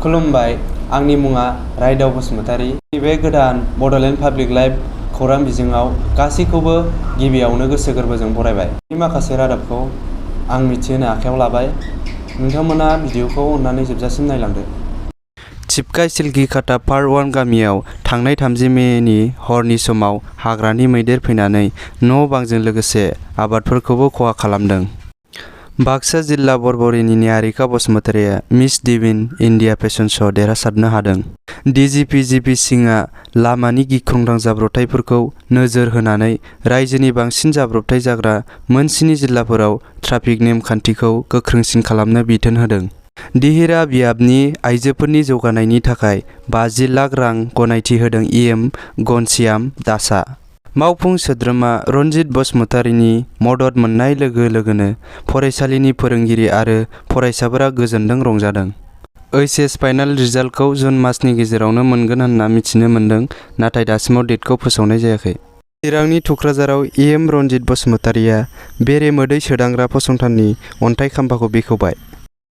खुलुमबाय, आंनि मुङा रायदाव बसुमतारी। बे गोदान बड'लेण्ड पाब्लिक लाइभ खौरां बिजोङाव गासैखौबो गिबियावनो गोसो गोरबोजों बरायबाय। माखासे रादाबखौ आं मिथिहोनो आखायाव लाबाय। नोंथांमोना भिडिअखौ अननानै जोबजासिम नायलांदो। थिपकाइ सिलगिखाता पार्ट 1 गामियाव थांनाय 30 मेनि हरनि समाव हाग्रानि मैदेर फैनानै न' बांजों लोगोसे आबादफोरखौबो खहा खालामदों। बाक्सा जिल्ला बरबरिनि निहारिका बसुमतारीया मिस डिविन इन्डिया फेशन श' देरहासारनो हादों। DGP GP सिंहआ लामानि गिख्रंथाव जाब्रबथायफोरखौ नोजोर होनानै रायजोनि बांसिन जाब्रबथाय जाग्रा मोन 7 जिल्लाफोराव ट्राफिक नेम-खान्थिखौ गोख्रोंसिन खालामनो बिथोन होदों। दिहिरा बियाबनि आइजोफोरनि जौगानायनि थाखाय 50 लाख रां गनायथि होदों EM घनश्याम दासआ। मावफुं सोद्रोमा रनजित बसुमतारीनि मदद मोननाय लोगो लोगोनो फरायसालिनि फोरोंगिरि आरो फरायसाफोरा गोजोनदों, रंजादों। HS फाइनाल रिजाल्टखौ जुन मासनि गेजेरावनो मोनगोन होनना मिथिनो मोन्दों, नाथाय दासिमाव डेटखौ फोसावनाय जायाखै। चिरांनि थुक्राझाराव EM रनजित बसुमतारीया बेरे मोदै सोदांग्रा फसंथाननि अन्थाइ खाम्फाखौ बेखेवबाय।